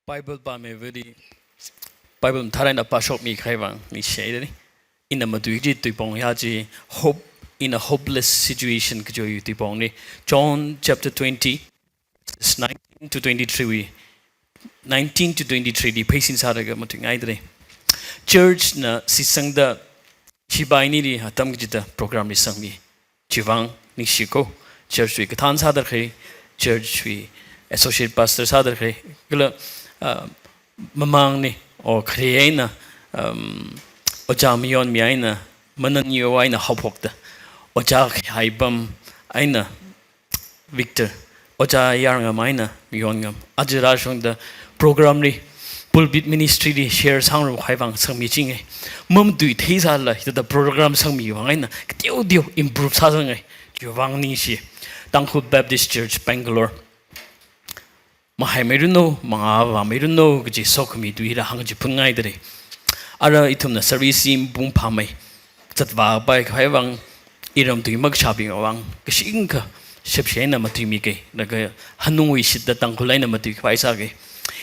Bible ba me very Bible thara na pasok mi khaibang mi shade in a maduji tipong yaji hope in a hopeless situation kjo yu tipong ni John chapter 20 verse 19 to 23 we 19 to 23 di pacing sara ga mating ai dre church na sisang da chibai ni ri hatam gita program ni sangmi chiwang ni shiko church wi kathan sadar khai church wi associate pastor sadar khai gla mamang ni o khreina ocha miyon mi aina manan yo aina hopokta ocha haibam aina Victor ocha yaranga maina miyongam ajira shong the program ni pulpit ministry di share sang ro haibang sang mi ching e mom dui theisa la the program sang mi wang aina tiu tiu improve sa sang e jwang ni shi Tangkhut Baptist Church Bangalore Mahameruno, Mahameruno, which is Sokami, do it a hundred pungai day. Ara itum the service in boom pame. Tatva by Haivang, Iram to mug shopping along, Kashinka, Shepshena Matimike, like a Hanui shit the Tankulina Matik Paisage.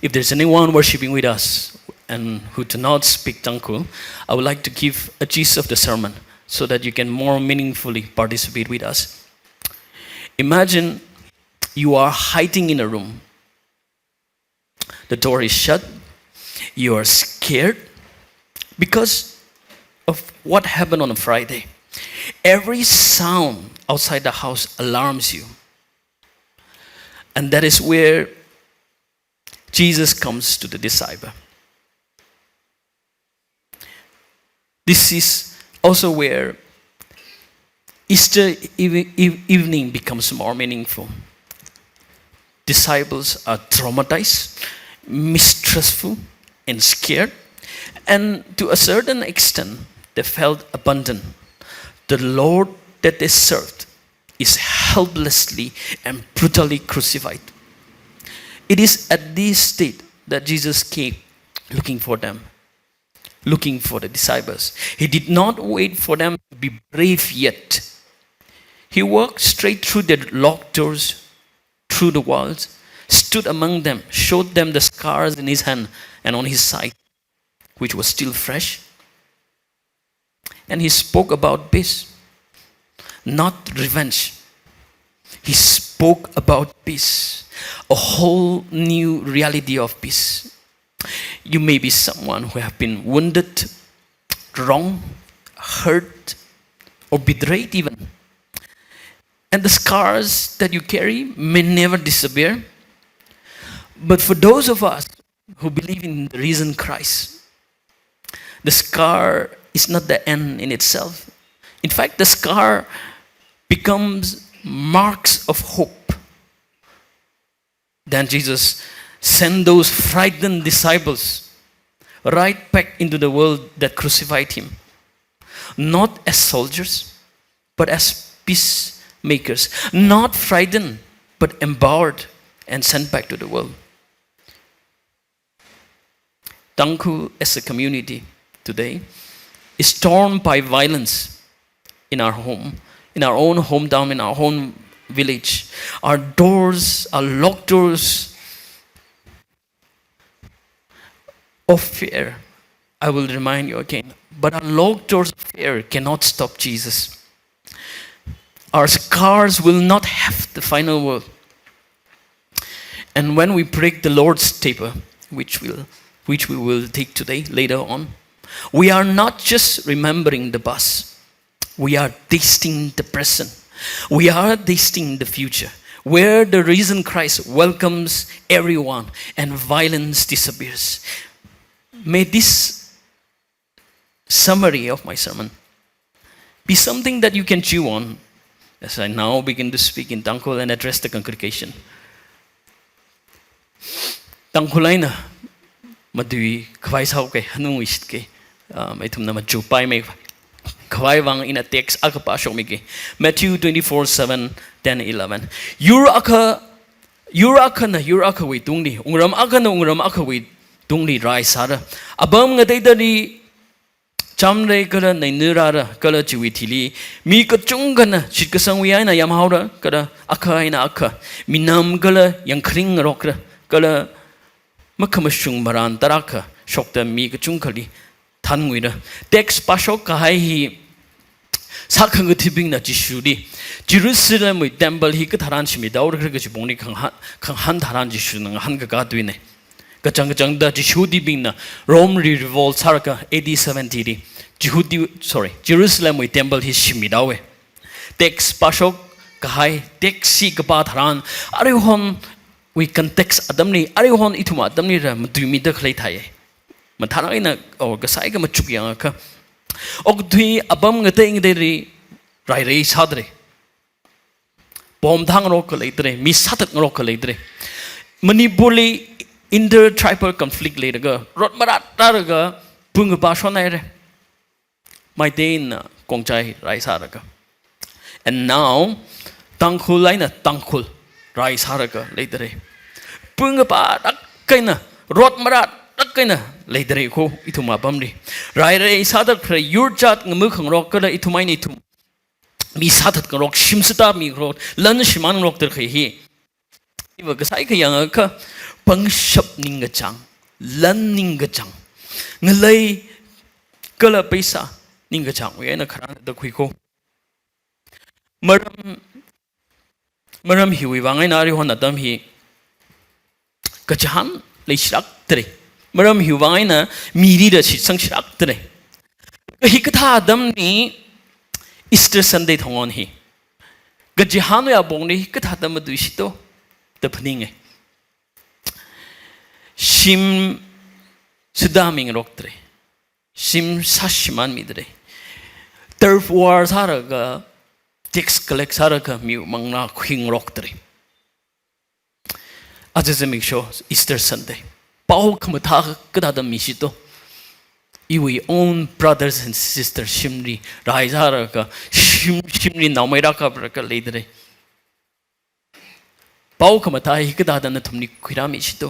If there's anyone worshipping with us and who do not speak Tankul, I would like to give a gist of the sermon so that you can more meaningfully participate with us. Imagine you are hiding in a room. The door is shut. You are scared because of what happened on a Friday. Every sound outside the house alarms you. And that is where Jesus comes to the disciple. This is also where Easter evening becomes more meaningful. Disciples are traumatized, mistrustful, and scared. And to a certain extent, they felt abandoned. The Lord that they served is helplessly and brutally crucified. It is at this state that Jesus came looking for them, looking for the disciples. He did not wait for them to be brave yet. He walked straight through the locked doors, through the walls, stood among them, showed them the scars in his hand and on his side, which was still fresh. And he spoke about peace, not revenge. He spoke about peace, a whole new reality of peace. You may be someone who have been wounded, wronged, hurt, or betrayed even. And the scars that you carry may never disappear. But for those of us who believe in the risen Christ, the scar is not the end in itself. In fact, the scar becomes marks of hope. Then Jesus sent those frightened disciples right back into the world that crucified him. Not as soldiers, but as peacemakers. Not frightened, but empowered and sent back to the world. Tangkhut as a community today is torn by violence in our home, in our own hometown, in our own village. Our doors, our locked doors of fear. I will remind you again, but our locked doors of fear cannot stop Jesus. Our scars will not have the final word. And when we break the Lord's table, which we will take today, later on, we are not just remembering the past. We are tasting the present. We are tasting the future, where the risen Christ welcomes everyone and violence disappears. May this summary of my sermon be something that you can chew on as I now begin to speak in Tangkhul and address the congregation. Tangkhulaina madui khwai sau ke hanu ist ke maitum na machu pai me khwai wang in a text akapa shok me ke Matthew 24:7 10 11 yuraka we tungni ungram aka we tungni rai sara abam ngadai dari chamre kala nainura kala chiwi thili mi ka chungana chikasang wi aina yam haura kala aka ina aka minam kala yang khring rokra kala มะขมชุงมารันตรักะชกแต่มีกจุงขลีทันงุยนะเด็กสปาชกกะให้สักครั้งก็ที่บิงนะจิชูดีเยรูซาเล็มวิเทมเพิลฮีก็ทารันชิมิดาวร์ก็จะบงนี่ขังหันทารันจิชูนังหันก็กาดวินเนก็จังดาจิชูดีบิงนะโรมรีรีวอลซาร์กะAD 70ดีเยรูซาเล็มวิเทมเพิลฮีชิมิดาวเวเด็กสปาชกกะให้เด็กซีกบาทารันอะไรฮอนวิคอนเท็กซ์อดัมนี่อะไรฮอนอิทุมาอดัมนี่ระมันดูมีเด็กเลยไทยมันทารังอินะโอ้ก็ใส่ก็มาจุกยังอ่ะค่ะออกดุยอับมเงเตงเดรีไรเรย์ชาดรีบอมทางโรคเลยเดรีมิสัตต์โรคเลยเดรีมันนี่บุรีอินเตอร์ทริปเปิลคอนฟ lict เลยเด้อรถมารัดตาเด้อปุ่งกับบ้าชนไหนเร่ไม่เดินนะกงใจไรสาระก็ and now ตั้งคุลไลน์นะตั้งคุลไรสาระก็เลยเดรีปุ่งกับบ้าดักกันนะรถมารัดดักกันนะเลยเดรีโคอิทุมาบัมรีไรเรย์สาดเพลย์ยูร์จัดงมือของโรคก็เลยอิทุไม่นิทุมมีสาดกับโรคชิมสตามีโรคลันชิมันโรคเดอร์เคฮีอีว่าก็ใส่ก็ยังก็ปังชับนิงกจังลันนิงกจังเงยก็เลยไปซะนิงกจังเว้ยนะครั้งเด็กคุยโคมารำหิววังไงนาริฮอนนัดดำฮีกจังเลยชิลักเตะมารำหิววังไงนะมีดีเดชิสังชิลักเตะก็ฮิกท่าดำนี้อีสเตอร์ซันเดย์ทองอันฮีกจังเนี่ยบอกนี่ฮิกท่าดำมาดูสิโตแต่พนิงไงชิมสุดามิงรกเตะชิมสัชมันมีเตะเติร์ฟวอร์สาระก็เท็กซ์คอลเลกสาระก็มีมังนาควิงรกเตะอาจจะมีโชว์อีสเตอร์ซันเดย์เป้าขมุท่าก็ได้ดำมีสิโตอีวี own brothers and sisters ชิมรีรายสาระก็ชิมรีน้องไม่รักกับรักกันเลยเตะเป้าขมุท่าฮิกได้ดำนั้นทุกนี้คุยรามีสิโต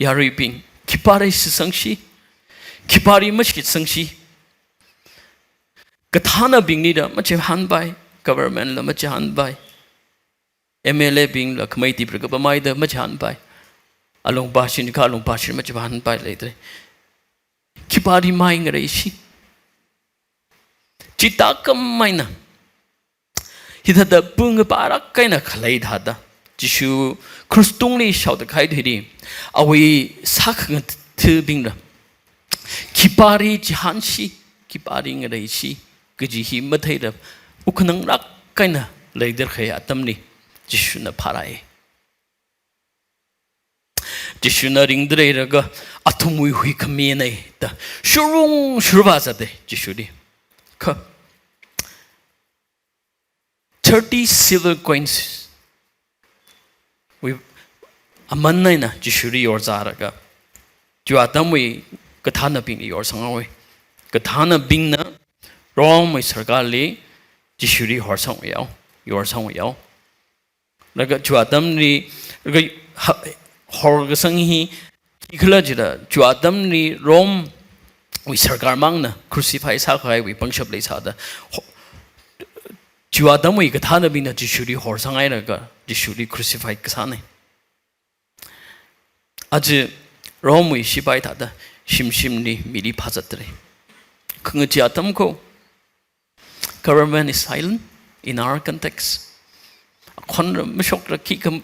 ยารีบิงคิปารีสิสังชีคิปารีมัชกิสังชีกฐานะบิงนี่เด้อมัชฮันไป government ละมัชฮันไป MLA บิงละขมายตีประกอบไม่เด้อมัชฮันไปอารมณ์บาชินข้าอารมณ์บาชินมัชฮันไปเลยเด้อคิปารีไม่เงยชีจิตตากรรมไม่นะฮิตาดบุ้งปารักกันนะขลัยทัดจิชูคริสตุงนี่ชาวตะไคร้ดีเอาไว้สักเงินถือบิงละคิปารีจิฮันชีคิปารีเงยชีก็จิฮิมัทให้ละอุคนังรักกันนะเลยเดอร์เขียตัมนี่จิชูน่ะพารายจิชูน่ะริงเดอร์ก็อัตุมุยหุยขมิ้นไอ้แต่ชูรุงชูบาซาเดจิชูดีก็30 silver coins we aman na jishuri yor zara ga ju atam we kathana bing yor sanga we kathana bing na rom we sarkar le jishuri hor sang yao yor sang yao la ga ju atam ni ga hor ga sang hi khla jira ju atam ni rom we sarkar mang na crucify sa khai we pangshap le sa da ju adam we kathana bing na jishuri hor sang ai la ga jishuri crucify ka sa ne 아주 로마의 시바이다다 심심리 미리 파졌더래 그거지 않다고 government is silent in our context 건 무속라 기금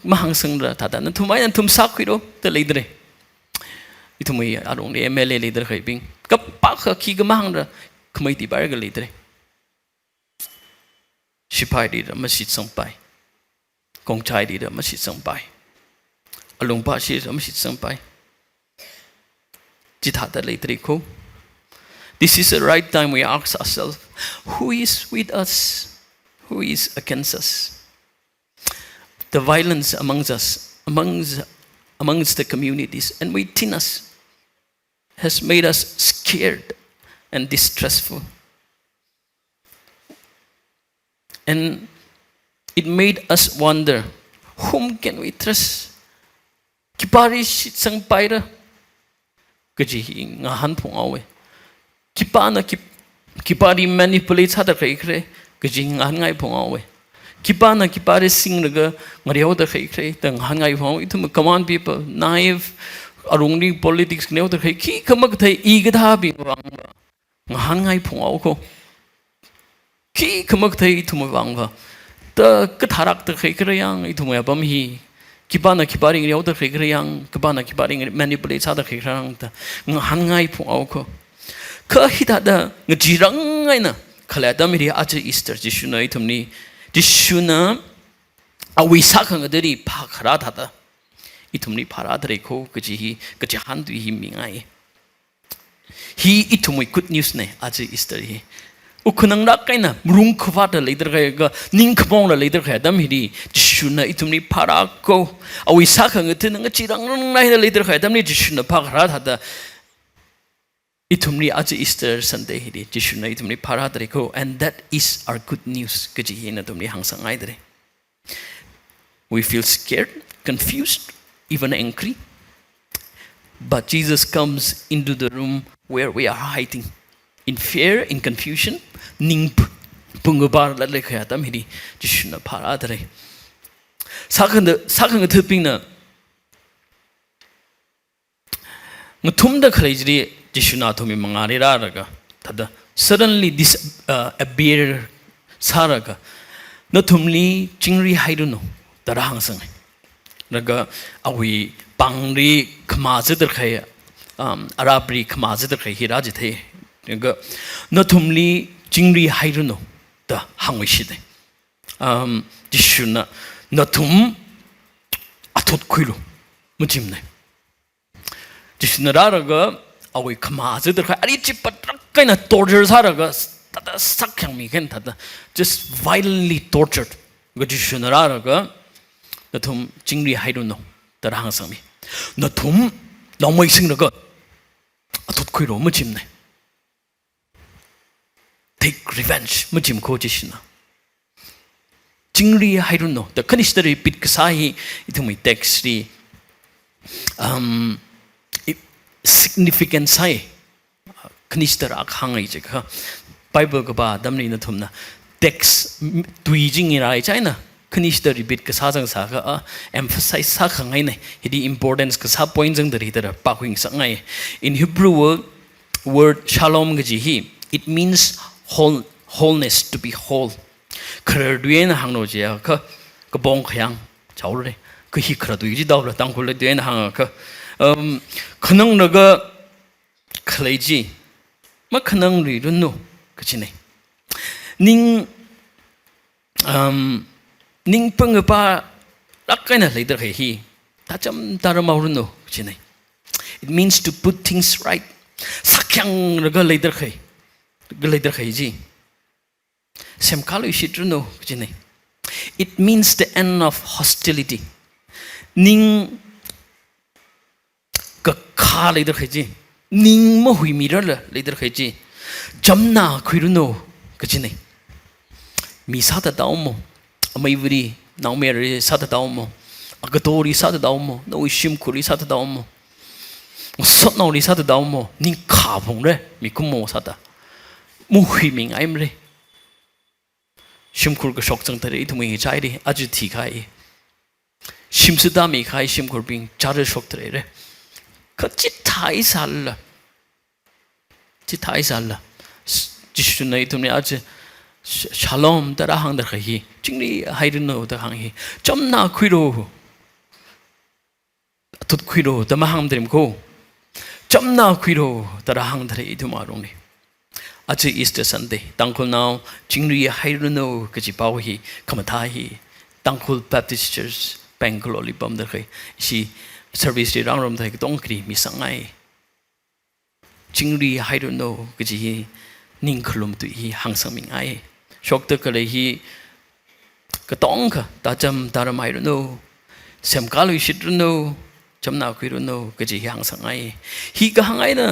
마항성라 다다는 투마이는 tum사퀴로 들리더래 이 투마이 아롱리 MLA 리더 회빙 갑박하 기금 마항라 그마이 디바르가 리더래 시바이리라 마시성바이 공차이리라 마시성바이อารมณ์บาชีเราไม่ชิดสังไปจิตหาแต่เลยตรีโค This is the right time we ask ourselves who is with us who is against us the violence amongst the communities and within us has made us scared and distressful and it made us wonder whom can we trust Kipari sang paira kaji ngahan phung awe kipana kipari manipulate hada kai kre kaji ngahan ngai phung awe Kipana kipare sing laga ngariaw da khai khai tang hangai phau itum come on people naive arungni politics neu da khai ki kamak thai I gadha bi wang hangai phau ko ki kamak thai itum wang ba ta ka tharak da khai krayang itum ya bam hi kipana kipari ngariaw da khai krayang kipana kipari manipulate sa da khai krang ta hangai phau ko ka hita da ngirang ngai na khala da mi aje Easter jishuna itumni Jishuna awi sakang adari pakara thada itumni paradre ko kaji kaji handu hi mingai hi itumui good news ne aje Easter hi ukunang rak kaina mrung khwata leider ga ning khbong la leider kha dam hi Jishuna itumni para ko awi sakang atin nga chirang nai na leider kha dam ni Jishuna pakara thada itumni aje Easter Sunday hi Jishuna itumni paradre ko and that is our good news kaji hina tumni hangsangai dre we feel scared confused even angry but Jesus comes into the room where we are hiding in fear in confusion ning pungubar la le kha tam hi Jishuna paradre sakang thuping na ngathum da khalejri Jishuna thumi mangari raga tada suddenly this appear saraga na thumli chingri hairuno tara hangsang raga awi pangri khmaje dar khaya arabri khmaje dar khai hiraji the raga na thumli chingri hairuno ta hangwi shide Jishuna na thum athot khuilo mujimne Jishuna raga awi khmaje dar khai ari chipatrak kaina torture saraga tada sakyang mi ken tada just violently tortured ga Jishuna raga na thum chingri hairuno tara hangsang mi na thum namoi sing raga athot khuilo mujimne take revenge mujim ko Jishuna chingri hairuno the kanistari pit kasai ithumi text ri significant sai kanistara khangai je kha Bible ka ba damni na thumna text tuijing ira china kanistari bit ka sajang sa ka emphasize sa khangai ne hidi importance ka sa point jang dari dara pa khwing sangai in Hebrew word shalom ga ji hi it means wholeness to be whole khar duen hangno je ka ka bong khyang chaure ka hi khra du ji daw la tang khul duen hang ka khanang naga khlaiji ma khanang ri runno kachine ning ning pangpa lakkaina leider hi tacham tarama runno kachine it means to put things right sakyang naga leider ji semkalu shit runno kachine it means the end of hostility ning ka kha leider khaji ning mo hui mirar leider khaji jamna khuiruno kachine mi sata daumo amaivri naumeri sata daumo agatori sata daumo no shim khuri sata daumo sotno ri sata daumo ning kha phongre mi kumo sata mu hui ming aimre shim khur ka shok chang tare ithumi chai ri aju thi khai shim suda mi khai shim khur bing char shok tare re chithai sal Jishuna itumni aje shalom tara hang dar khai chingri hairno da hang hi chamna khuiro tut khuiro da ma hang drim ko chamna khuiro tara hang dar iduma rong ni aje Easter Sunday tangkol now chingri hairno kaji pau hi khamata hi tangkol Baptist Church Bangalore bam dar khai si service rang rom thai tong kri mi sangai chingri I don't know kaji ning khlum tu hi hangsang ming ai shok ta kale hi ka tong ka ta cham taram I don't know sem kalu shit don't know cham na ku don't know kaji hangsang ai hi ka hangai na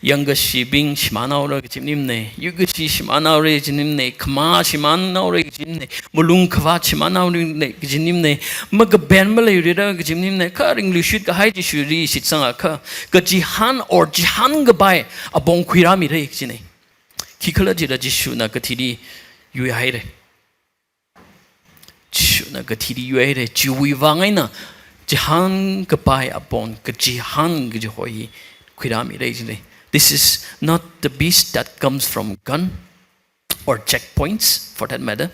yang ga shibing shimanaw ra jimnim ne yu ga shi shimanaw re jinim ne khma shimanaw re jim ne mulung khwa shimanaw ne jinim ne mag ben ma le ra jimnim ne ka english ka hai ji shuri sit sang ka ka jihan or jihan ga bai abong khira mi re jine ki khala ji ra ji shu na ka thiri yu hai re Chuna gatiri yuere chiwi wangaina jihan kapai upon kajihan gajoi kwirami reisne. This is not the beast that comes from gun or checkpoints for that matter,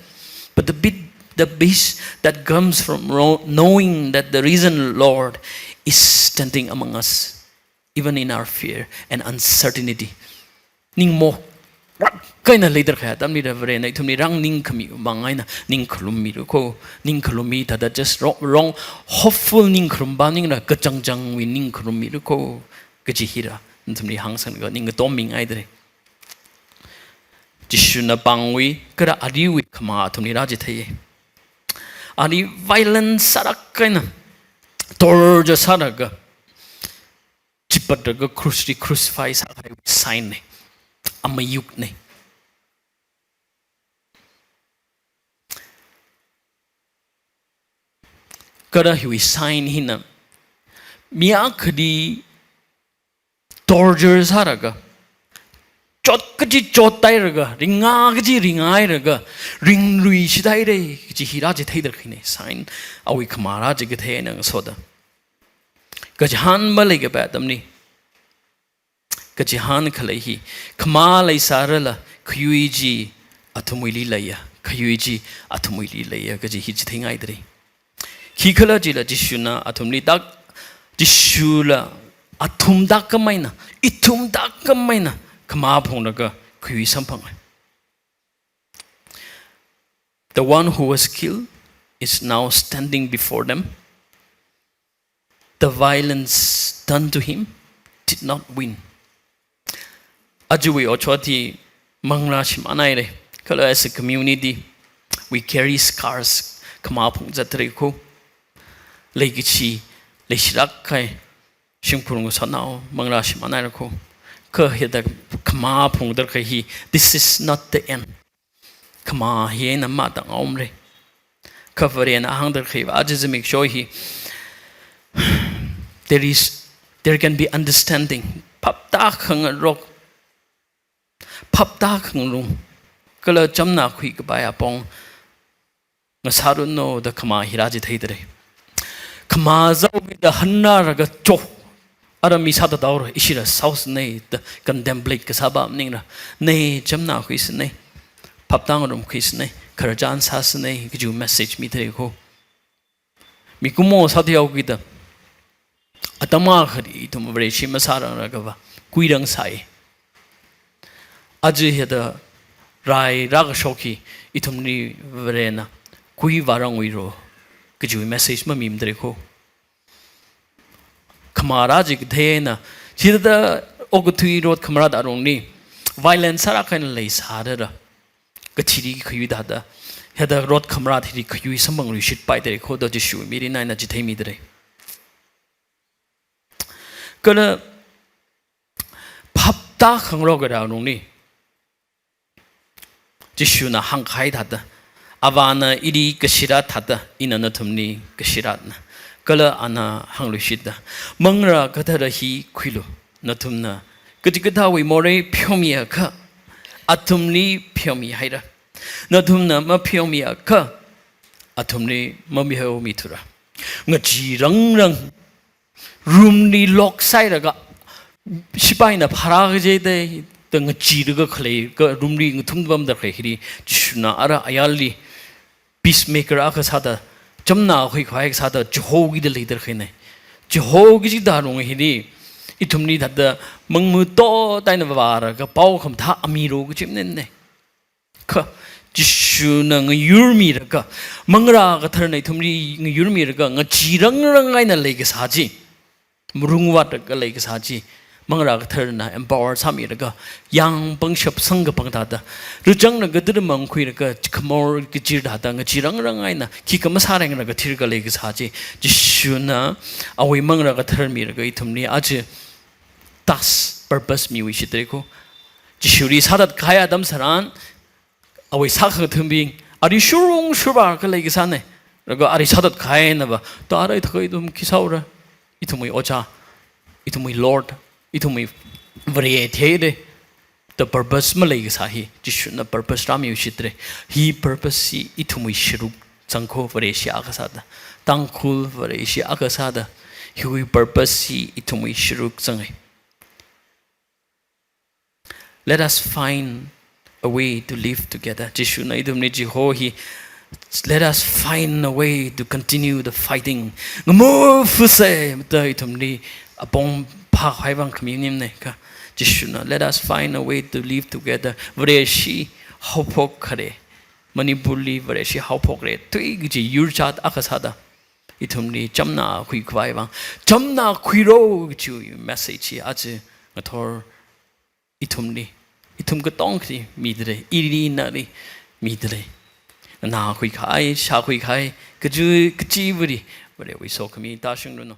but the beast that comes from knowing that the risen Lord is standing among us, even in our fear and uncertainty. Ning mo kaina leader kaya tamni da vre na ithumni rang ning khami bangaina ning khlummi ko ning khlummi ta just wrong hopeful ning khrum ning ra kachangjang wi ning khlummi ko kaji hira ithumni hangsan ga ning toming ai dre jishuna bangwi kara ariwi khama thumni raji thaye ani violence sarak kaina torja saraga chipataga crucify sa sign ne amayuk ne kara hui sign hina miya khadi torture saraga chot kaji chotai raga ringa kaji ringai raga ring lui shidai re kaji hira je thai dar khine sign awi khamara je ge the nang soda kajan ba lege ba tamni kajihan khalaihi khama lai sarala khuyuiji athumuili laya khuyuiji athumuili laya kaji hi thingai dre khikhala jila jishuna athumli dak jishula athum dak kamaina ithum dak kamaina khama phongnaga khuyui sampang. The one who was killed is now standing before them. The violence done to him did not win. Ajuwi ochwati mangla shim anaire kala as a community we carry scars kama phung jatre ko legichi leshirak kai shimkurung sanao mangla shim anaire ko ka heda kama phung dar kai hi this is not the end kama hi na ma dang omre cover and hang dar kai ajaz make sure hi there can be understanding pap ta khang rok pap ta khang lung kala chamna khui ka baya pong ngasaru no da kama hiraji thaidre kama zau da hanna raga cho ara mi sa da daur isira south ne the contemplate ka saba ning na ne chamna khui se ne pap ta ngom khui se ne kharjan sa se ne ki message mi thre ko mi kumo sa diau ki da atama khari tum bre shi masara raga ba kuirang sai aji heda rai raga shoki itumni verena kui varang wiro kiju message ma mim dre ko khamara ji dhena chida oguthui rot khamara da rong ni violence sara kan lei sara ra kachiri khyu da da heda rot khamara thiri khyu samang ri shit pai dre ko do ji shu mi ri na na ji thei mi dre kana phapta khangro ga ra rong ni Jishuna hang khai thada avana iri kashira thada inana thumni kashiratna kala ana hang lushida mangra kathara hi khilo nathumna katikatha wi more phyomiya kha athumni phyomi haira nathumna ma phyomiya kha athumni mamihau mithura ngaji rang roomni lock side raga sipaina phara je de tung chiriga khlei ka rumri ngthum da khri chuna ara ayali peacemaker aka sada chamna khoi khai sada jogi de leader khine jogi ji da rong hi ithumni da mangmu to taina bara ka pau kham tha amiro gu chimne ne kha chuna ng yurmi ra ka mangra ka thar nei thumri ng yurmi ra ka ng chirang rang ai na le ka saji murungwa ta ka le ka saji mangra ka thar na empower sami ra ka yang pang shap sang ka pang da da rujang na gadir mang khui ra ka khmor ki chir da da ng chirang rang ai na ki ka ma sarang ra ka thir ka le ka saji jishuna awi mangra ka thar mi ra ka ithumni aj tas purpose mi wi shitre ko jishuri sadat khaya dam saran away sakha thumbing ari shurung shuba ka legi sane rago ari sadat khae na ba to arai thoi dum kisaura itumui ocha itumui lord itumui variete the purpose malai sa hi jishuna purpose ram yu shitre hi purpose si itumui shiru Changko Vareshi Akasada, Tangkul Vareshi Akasada, Hui purpose Itumui Shiruk Zangai. Let us find a way to live together. Jishu na idum ni Jihohi. Let us find a way to continue the fighting. Ngmo fuse mta itum ni apong pa haibang communion ne ka. Jishu na let us find a way to live together. Vareshi haupok kare. Manipuli vareshi haupok re. Tui gji yurchat akasada. Itum ni jamna kui kwai bang. Jamna kui ro gju message aje ngathor itum ni. Itum ka tong kri midre. Iri nari midre. Na kui khai, sha kui khai, kaju kachiburi. But we saw kami dashing no.